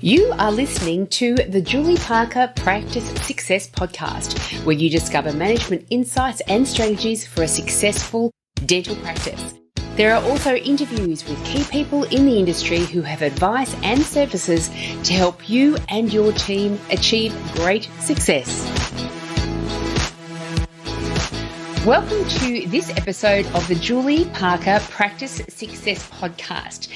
You are listening to the Julie Parker Practice Success Podcast, where you discover management insights and strategies for a successful dental practice. There are also interviews with key people in the industry who have advice and services to help you and your team achieve great success. Welcome to this episode of the Julie Parker Practice Success Podcast.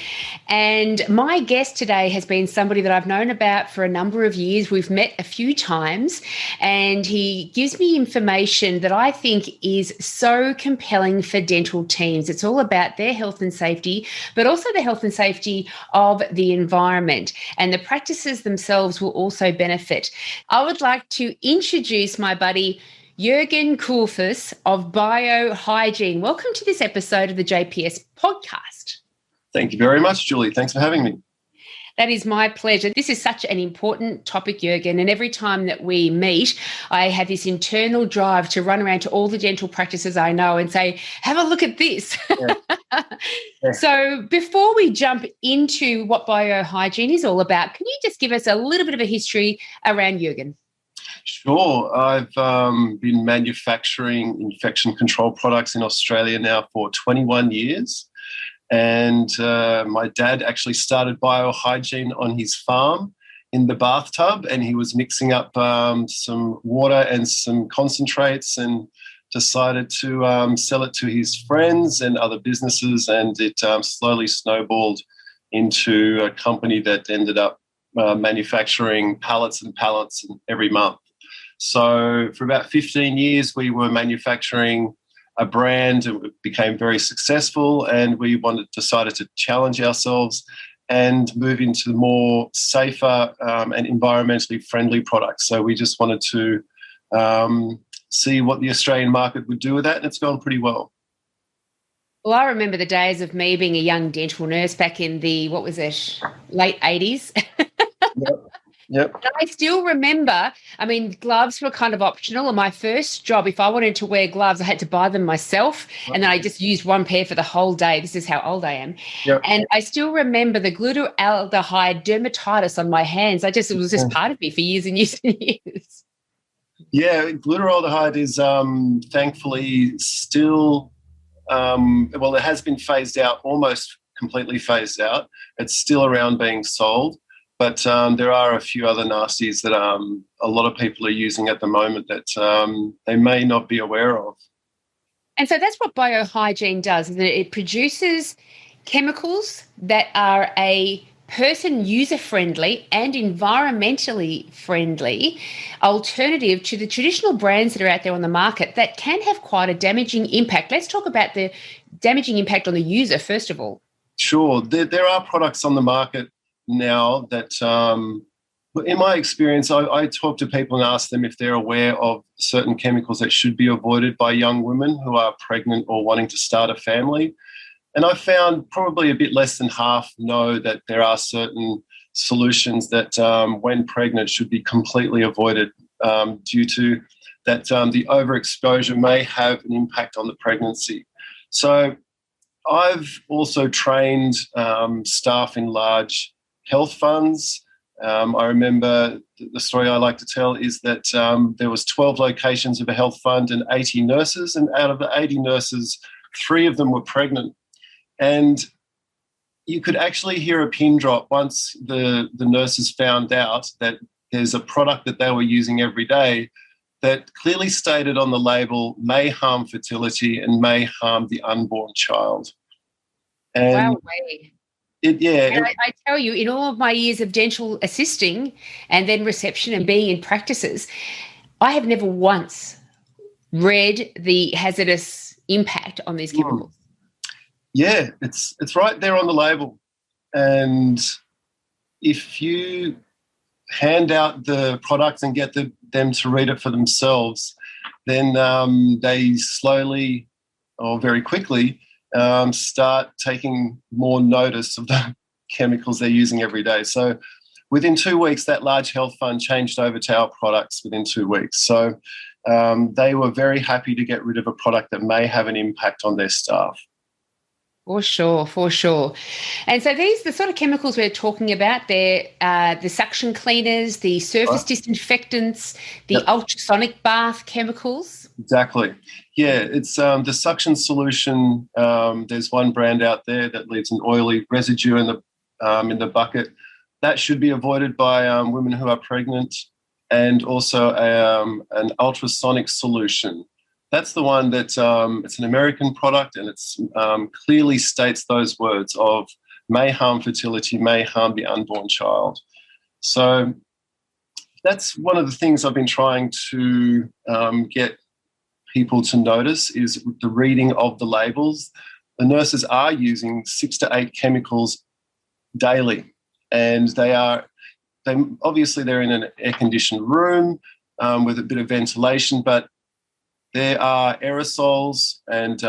And my guest today has been somebody that I've known about for a number of years. We've met a few times, and he gives me information that I think is so compelling for dental teams. It's all about their health and safety, but also the health and safety of the environment, and the practices themselves will also benefit. I would like to introduce my buddy, Jurgen Kuhefuss of Bio Hygiene. Welcome to this episode of the JPS podcast. Thank you very much, Julie. Thanks for having me. That is my pleasure. This is such an important topic, Jurgen, and every time that we meet, I have this internal drive to run around to all the dental practices I know and say, have a look at this. Yeah. So before we jump into what Bio Hygiene is all about, can you just give us a little bit of a history around Jurgen? Sure. I've been manufacturing infection control products in Australia now for 21 years. And my dad actually started Bio Hygiene on his farm in the bathtub, and he was mixing up some water and some concentrates and decided to sell it to his friends and other businesses, and it slowly snowballed into a company that ended up manufacturing pallets and pallets every month. So for about 15 years, we were manufacturing a brand, and it became very successful, and we decided to challenge ourselves and move into more safer and environmentally friendly products. So we just wanted to see what the Australian market would do with that, and it's gone pretty well. Well, I remember the days of me being a young dental nurse back in the, late 80s. Yep. And I still remember, gloves were kind of optional. And my first job, if I wanted to wear gloves, I had to buy them myself. And then I just used one pair for the whole day. This is how old I am. Yep. And I still remember the glutaraldehyde dermatitis on my hands. It was just part of me for years and years and years. Yeah, glutaraldehyde is thankfully still, it has been phased out, almost completely phased out. It's still around being sold. But there are a few other nasties that a lot of people are using at the moment that they may not be aware of. And so that's what Bio Hygiene does, is that it produces chemicals that are a person user-friendly and environmentally friendly alternative to the traditional brands that are out there on the market that can have quite a damaging impact. Let's talk about the damaging impact on the user, first of all. Sure. There are products on the market now that, in my experience, I talk to people and ask them if they're aware of certain chemicals that should be avoided by young women who are pregnant or wanting to start a family. And I found probably a bit less than half know that there are certain solutions that when pregnant should be completely avoided due to that the overexposure may have an impact on the pregnancy. So I've also trained staff in large health funds. I remember the story I like to tell is that there was 12 locations of a health fund and 80 nurses, and out of the 80 nurses, 3 of them were pregnant. And you could actually hear a pin drop once the nurses found out that there's a product that they were using every day that clearly stated on the label may harm fertility and may harm the unborn child. And wow. I tell you, in all of my years of dental assisting and then reception and being in practices, I have never once read the hazardous impact on these chemicals. Yeah, it's right there on the label. And if you hand out the products and get them to read it for themselves, then they slowly or very quickly start taking more notice of the chemicals they're using every day. So within 2 weeks, that large health fund changed over to our products within 2 weeks. So they were very happy to get rid of a product that may have an impact on their staff. For sure, for sure. And so the sort of chemicals we're talking about, they're the suction cleaners, the surface Right? disinfectants, the Yep, ultrasonic bath chemicals. exactly. Yeah, it's the suction solution. There's one brand out there that leaves an oily residue in the bucket. That should be avoided by women who are pregnant, and also an ultrasonic solution. That's the one that it's an American product, and it's clearly states those words of may harm fertility, may harm the unborn child. So that's one of the things I've been trying to get people to notice is the reading of the labels. The nurses are using 6 to 8 chemicals daily, and they're in an air-conditioned room with a bit of ventilation, but there are aerosols and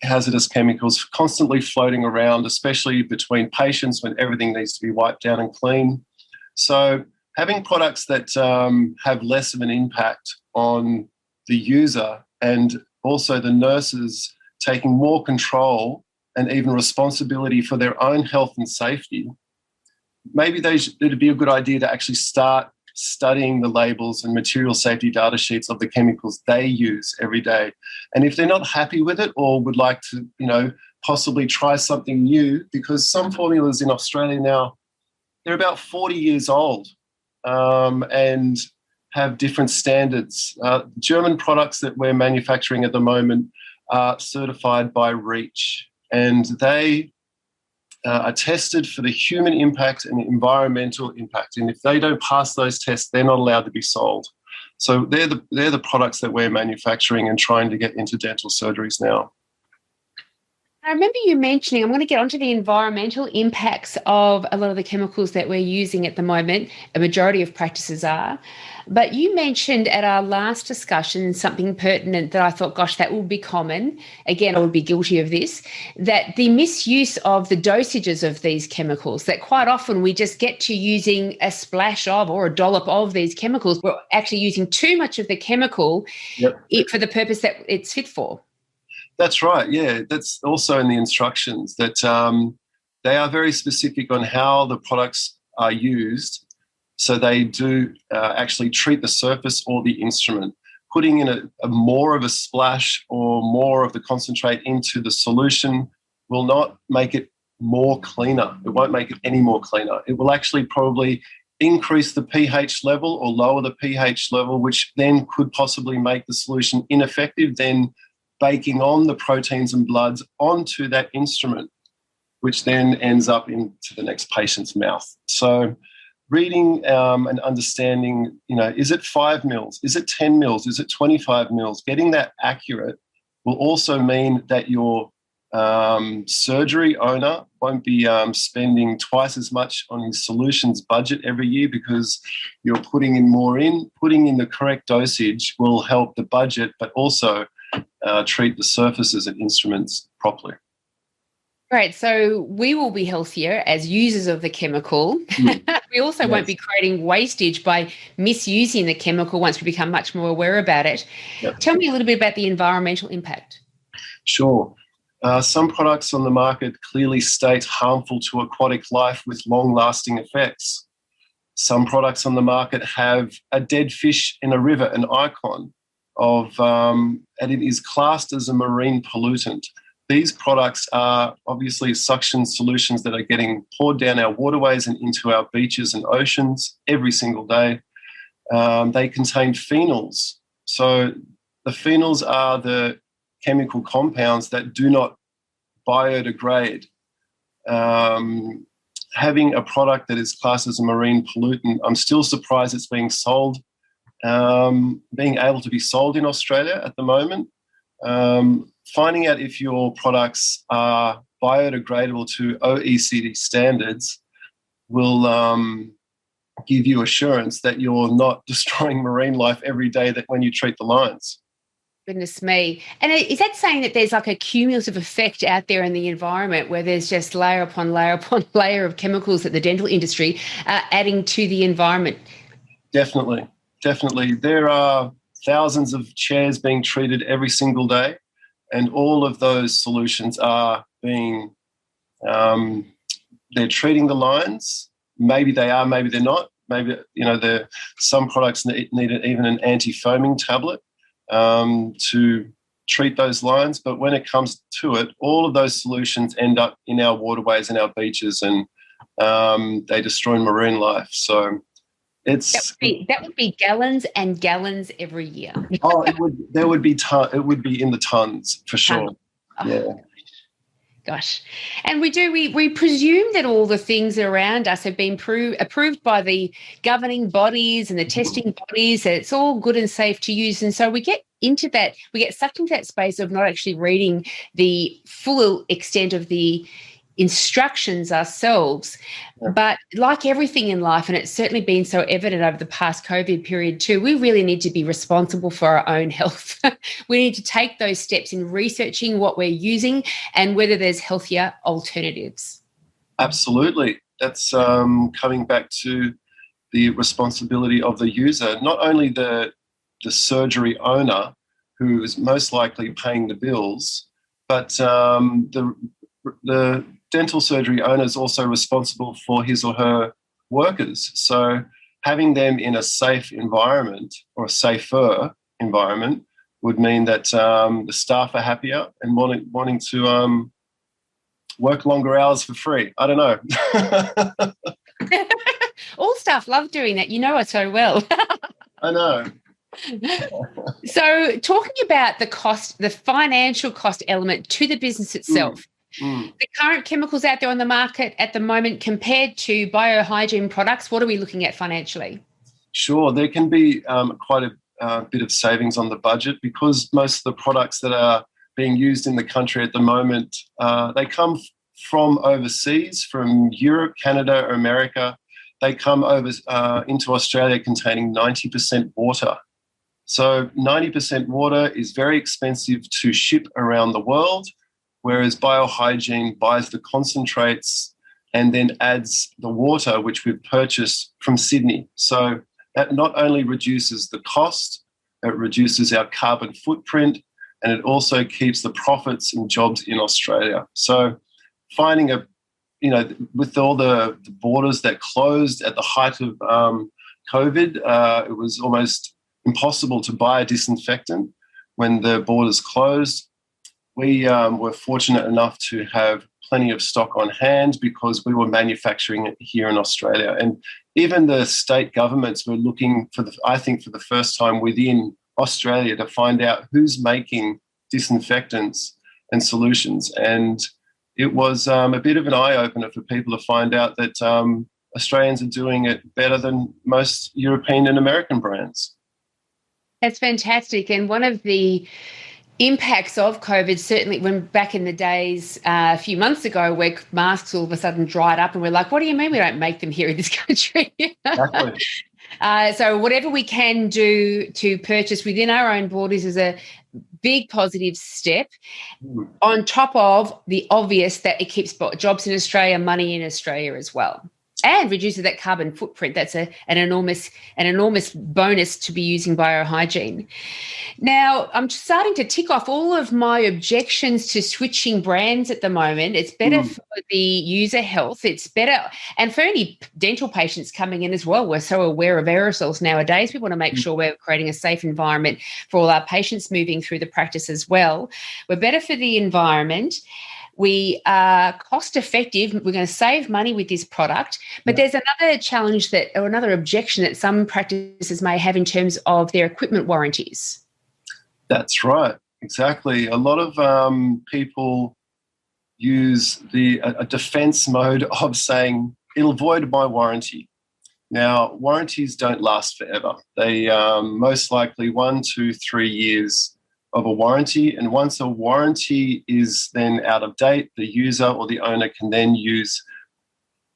hazardous chemicals constantly floating around, especially between patients when everything needs to be wiped down and clean. So having products that have less of an impact on the user, and also the nurses taking more control and even responsibility for their own health and safety, maybe it'd be a good idea to actually start studying the labels and material safety data sheets of the chemicals they use every day. And if they're not happy with it or would like to, possibly try something new, because some formulas in Australia now, they're about 40 years old and have different standards. German products that we're manufacturing at the moment are certified by REACH, and they are tested for the human impact and the environmental impact. And if they don't pass those tests, they're not allowed to be sold. So they're the products that we're manufacturing and trying to get into dental surgeries now. I remember you mentioning, I'm going to get onto the environmental impacts of a lot of the chemicals that we're using at the moment. A majority of practices are. But you mentioned at our last discussion something pertinent that I thought, gosh, that would be common. Again, I would be guilty of this, that the misuse of the dosages of these chemicals, that quite often we just get to using a splash of or a dollop of these chemicals. We're actually using too much of the chemical for the purpose that it's fit for. That's right, yeah. That's also in the instructions that they are very specific on how the products are used. So they do actually treat the surface or the instrument. Putting in a more of a splash or more of the concentrate into the solution will not make it more cleaner. It won't make it any more cleaner. It will actually probably increase the pH level or lower the pH level, which then could possibly make the solution ineffective, then baking on the proteins and bloods onto that instrument, which then ends up into the next patient's mouth. So reading and understanding, is it 5 mils? Is it 10 mils? Is it 25 mils? Getting that accurate will also mean that your surgery owner won't be spending twice as much on his solutions budget every year, because you're putting in more in. Putting in the correct dosage will help the budget, but also treat the surfaces and instruments properly. Great. So we will be healthier as users of the chemical. We also won't be creating wastage by misusing the chemical once we become much more aware about it. Yep. Tell me a little bit about the environmental impact. Sure. Some products on the market clearly state harmful to aquatic life with long-lasting effects. Some products on the market have a dead fish in a river, an icon of, and it is classed as a marine pollutant. These products are obviously suction solutions that are getting poured down our waterways and into our beaches and oceans every single day. They contain phenols. So the phenols are the chemical compounds that do not biodegrade. Having a product that is classed as a marine pollutant, I'm still surprised it's being sold, being able to be sold in Australia at the moment. Finding out if your products are biodegradable to OECD standards will give you assurance that you're not destroying marine life every day that when you treat the lines. Goodness me. And is that saying that there's like a cumulative effect out there in the environment where there's just layer upon layer upon layer of chemicals that the dental industry are adding to the environment? Definitely. There are thousands of chairs being treated every single day, and all of those solutions are being they're treating the lines. Maybe they are, maybe they're not. Maybe, some products need even an anti-foaming tablet to treat those lines. But when it comes to it, all of those solutions end up in our waterways and our beaches, and they destroy marine life. So that would be gallons and gallons every year. It would be in the tons for sure. Oh, yeah. Gosh. And we presume that all the things around us have been approved by the governing bodies and the testing bodies, that it's all good and safe to use. And so we get sucked into that space of not actually reading the full extent of the instructions ourselves. But like everything in life, and it's certainly been so evident over the past COVID period too, we really need to be responsible for our own health. We need to take those steps in researching what we're using and whether there's healthier alternatives. Absolutely. That's coming back to the responsibility of the user, not only the surgery owner, who is most likely paying the bills, but the dental surgery owner is also responsible for his or her workers. So having them in a safe environment, or a safer environment, would mean that the staff are happier and wanting to work longer hours for free. I don't know. All staff love doing that. You know it so well. I know. So talking about the financial cost element to the business itself, the current chemicals out there on the market at the moment compared to Bio Hygiene products, what are we looking at financially? Sure. There can be quite a bit of savings on the budget, because most of the products that are being used in the country at the moment, they come from overseas, from Europe, Canada, or America. They come over into Australia containing 90% water. So 90% water is very expensive to ship around the world, whereas Bio Hygiene buys the concentrates and then adds the water, which we've purchased from Sydney. So that not only reduces the cost, it reduces our carbon footprint, and it also keeps the profits and jobs in Australia. So finding with all the borders that closed at the height of COVID, it was almost impossible to buy a disinfectant when the borders closed. We were fortunate enough to have plenty of stock on hand because we were manufacturing it here in Australia. And even the state governments were looking for the first time within Australia to find out who's making disinfectants and solutions. And it was a bit of an eye-opener for people to find out that Australians are doing it better than most European and American brands. That's fantastic. And one of the impacts of COVID, certainly when back in the days a few months ago, where masks all of a sudden dried up and we're like, what do you mean we don't make them here in this country? Exactly. So whatever we can do to purchase within our own borders is a big positive step, on top of the obvious that it keeps jobs in Australia, money in Australia as well, and reduces that carbon footprint. That's an enormous bonus to be using Bio Hygiene. Now, I'm starting to tick off all of my objections to switching brands at the moment. It's better for the user health. It's better, and for any dental patients coming in as well. We're so aware of aerosols nowadays. We want to make sure we're creating a safe environment for all our patients moving through the practice as well. We're better for the environment. We are cost effective. We're going to save money with this product. But there's another challenge or another objection that some practices may have in terms of their equipment warranties. That's right. Exactly. A lot of people use a defense mode of saying it'll void my warranty. Now, warranties don't last forever. They most likely 1, 2, 3 years of a warranty, and once a warranty is then out of date, the user or the owner can then use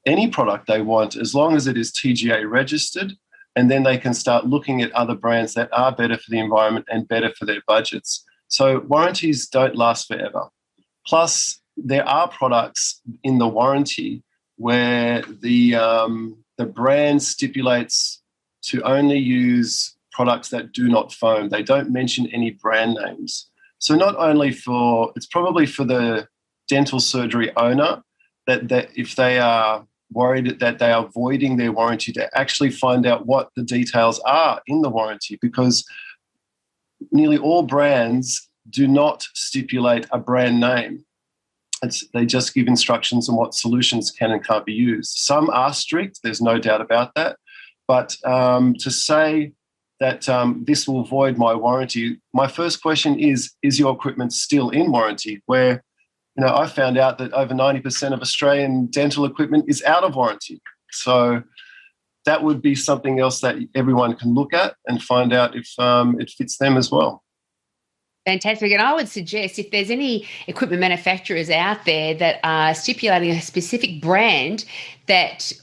any product they want as long as it is TGA registered, and then they can start looking at other brands that are better for the environment and better for their budgets. So warranties don't last forever. Plus, there are products in the warranty where the brand stipulates to only use products that do not foam. They don't mention any brand names. So not only it's probably for the dental surgery owner that if they are worried that they are voiding their warranty, to actually find out what the details are in the warranty, because nearly all brands do not stipulate a brand name. They just give instructions on what solutions can and can't be used. Some are strict, there's no doubt about that. But to say that this will void my warranty, my first question is your equipment still in warranty? Where, I found out that over 90% of Australian dental equipment is out of warranty. So that would be something else that everyone can look at and find out if it fits them as well. Fantastic. And I would suggest if there's any equipment manufacturers out there that are stipulating a specific brand that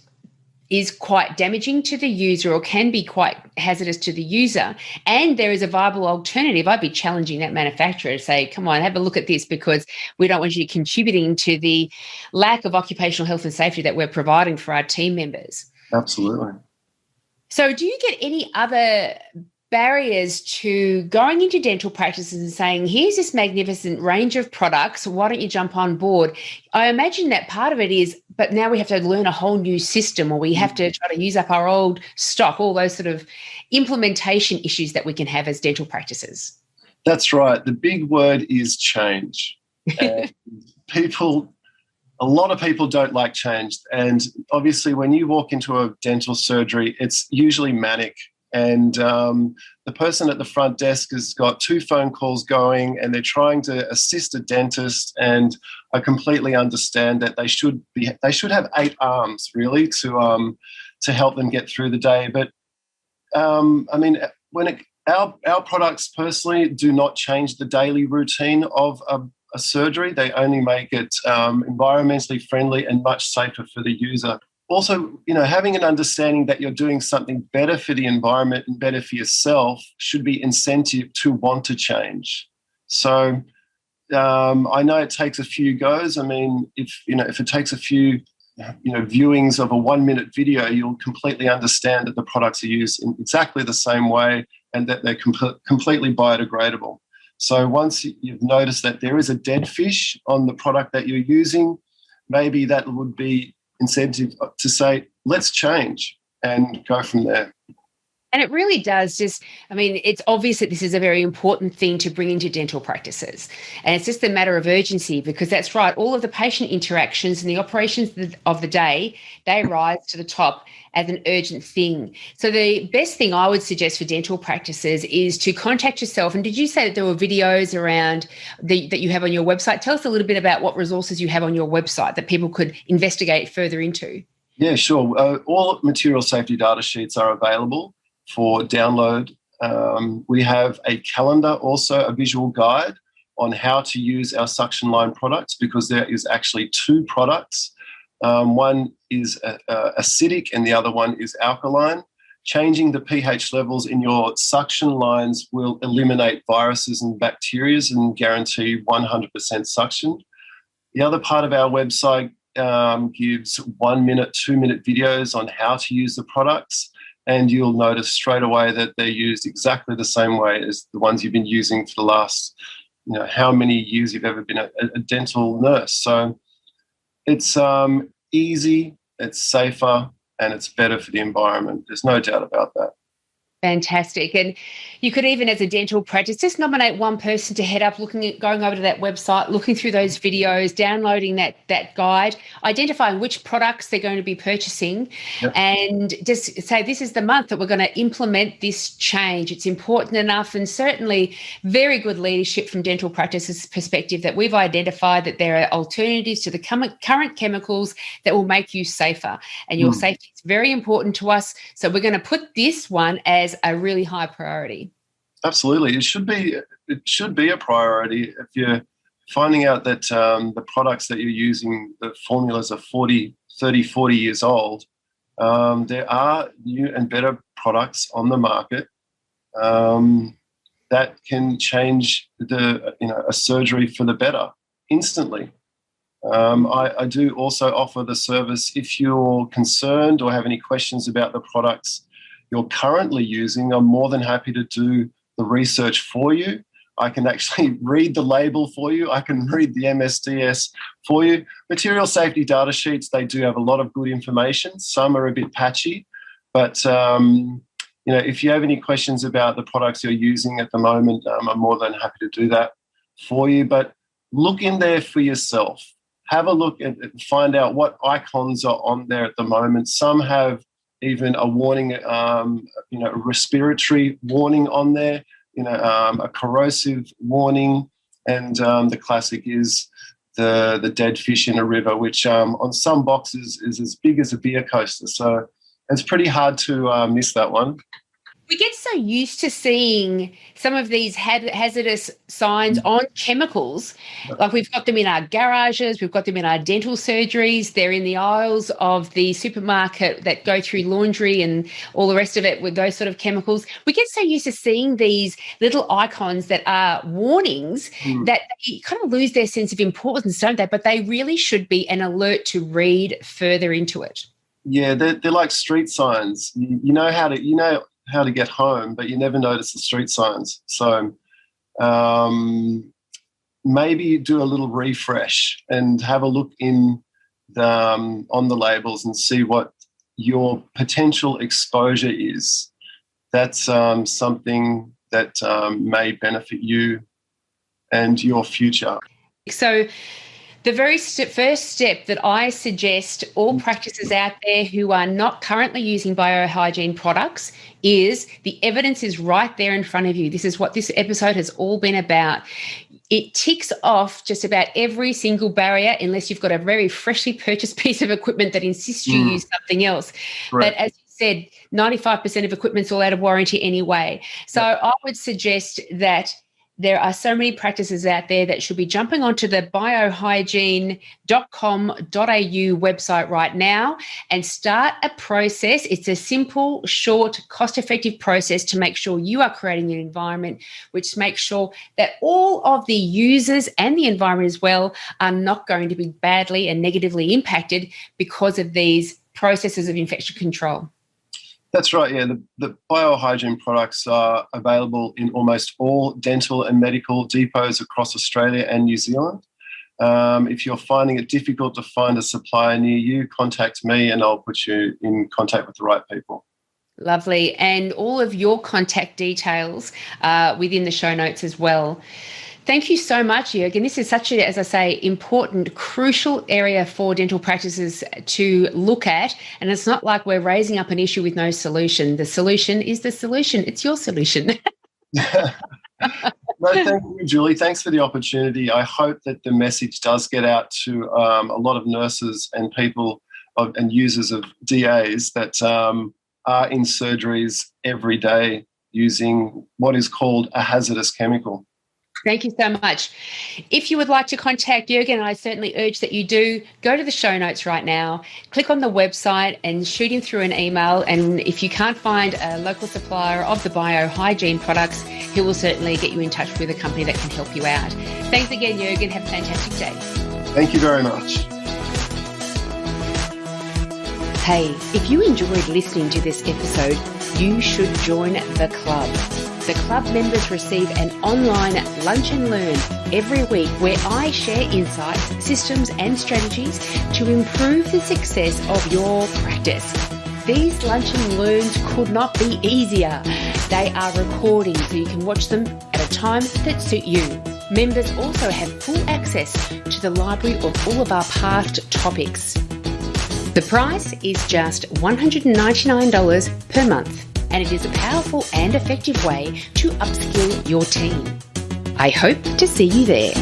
is quite damaging to the user or can be quite hazardous to the user, and there is a viable alternative, I'd be challenging that manufacturer to say, come on, have a look at this, because we don't want you contributing to the lack of occupational health and safety that we're providing for our team members. Absolutely. So do you get any other barriers to going into dental practices and saying, here's this magnificent range of products, why don't you jump on board? I imagine that part of it is, but now we have to learn a whole new system, or we have to try to use up our old stock, all those sort of implementation issues that we can have as dental practices. That's right. The big word is change. And a lot of people don't like change. And obviously when you walk into a dental surgery, it's usually manic. And the person at the front desk has got 2 phone calls going and they're trying to assist a dentist, and I completely understand that they should have 8 arms really to help them get through the day. But our products personally do not change the daily routine of a surgery. They only make it environmentally friendly and much safer for the user. Also, having an understanding that you're doing something better for the environment and better for yourself should be incentive to want to change. So I know it takes a few goes. I mean, if it takes a few viewings of a 1-minute video, you'll completely understand that the products are used in exactly the same way and that they're completely biodegradable. So once you've noticed that there is a dead fish on the product that you're using, maybe that would be incentive to say, let's change and go from there. And it really does it's obvious that this is a very important thing to bring into dental practices. And it's just a matter of urgency, because that's right, all of the patient interactions and the operations of the day, they rise to the top as an urgent thing. So the best thing I would suggest for dental practices is to contact yourself. And did you say that there were videos around that you have on your website? Tell us a little bit about what resources you have on your website that people could investigate further into. Yeah, sure. All material safety data sheets are available for download. We have a calendar, also a visual guide on how to use our suction line products, because there is actually 2 products. One is acidic and the other one is alkaline. Changing the pH levels in your suction lines will eliminate viruses and bacteria and guarantee 100% suction. The other part of our website gives 1-minute, 2-minute videos on how to use the products. And you'll notice straight away that they're used exactly the same way as the ones you've been using for the last, how many years you've ever been a dental nurse. So it's easy, it's safer, and it's better for the environment. There's no doubt about that. Fantastic. And you could even, as a dental practice, just nominate one person to head up going over to that website, looking through those videos, downloading that guide, identifying which products they're going to be purchasing, yep, and just say, this is the month that we're going to implement this change. It's important enough, and certainly very good leadership from dental practices' perspective that we've identified that there are alternatives to the current chemicals that will make you safer. And your safety is very important to us. So we're going to put this one as a really high priority. Absolutely. It should be a priority. If you're finding out that the products that you're using, the formulas are 30, 40 years old, there are new and better products on the market that can change a surgery for the better instantly. I do also offer the service if you're concerned or have any questions about the products you're currently using. I'm more than happy to do the research for you. I can actually read the label for you. I can read the MSDS for you. Material safety data sheets, they do have a lot of good information. Some are a bit patchy, but if you have any questions about the products you're using at the moment, I'm more than happy to do that for you. But look in there for yourself. Have a look and find out what icons are on there at the moment. Some have even a warning, a respiratory warning on there, a corrosive warning, and the classic is the dead fish in a river, which on some boxes is as big as a beer coaster. So it's pretty hard to miss that one. We get so used to seeing some of these hazardous signs on chemicals. Like we've got them in our garages, we've got them in our dental surgeries, they're in the aisles of the supermarket that go through laundry and all the rest of it with those sort of chemicals. We get so used to seeing these little icons that are warnings that they kind of lose their sense of importance, don't they? But they really should be an alert to read further into it. Yeah, they're like street signs. You know how to get home, but you never notice the street signs. So maybe do a little refresh and have a look on the labels and see what your potential exposure is. That's something that may benefit you and your future. So the very first step that I suggest all practices out there who are not currently using biohygiene products is the evidence is right there in front of you. This is what this episode has all been about. It ticks off just about every single barrier unless you've got a very freshly purchased piece of equipment that insists you use something else. Right. But as you said, 95% of equipment's all out of warranty anyway. So I would suggest that there are so many practices out there that should be jumping onto the biohygiene.com.au website right now and start a process. It's a simple, short, cost-effective process to make sure you are creating an environment which makes sure that all of the users and the environment as well are not going to be badly and negatively impacted because of these processes of infection control. That's right, yeah. The biohygiene products are available in almost all dental and medical depots across Australia and New Zealand. If you're finding it difficult to find a supplier near you, contact me and I'll put you in contact with the right people. Lovely. And all of your contact details are within the show notes as well. Thank you so much, Jurgen. This is such a, as I say, important, crucial area for dental practices to look at. And it's not like we're raising up an issue with no solution. The solution is the solution. It's your solution. No, thank you, Julie. Thanks for the opportunity. I hope that the message does get out to a lot of nurses and people and users of DAs that are in surgeries every day using what is called a hazardous chemical. Thank you so much. If you would like to contact Jurgen, and I certainly urge that you do, go to the show notes right now, click on the website and shoot him through an email. And if you can't find a local supplier of the biohygiene products, he will certainly get you in touch with a company that can help you out. Thanks again, Jurgen. Have a fantastic day. Thank you very much. Hey, if you enjoyed listening to this episode, you should join the club. The club members receive an online lunch and learn every week where I share insights, systems and strategies to improve the success of your practice. These lunch and learns could not be easier. They are recording so you can watch them at a time that suit you. Members also have full access to the library of all of our past topics. The price is just $199 per month. And it is a powerful and effective way to upskill your team. I hope to see you there.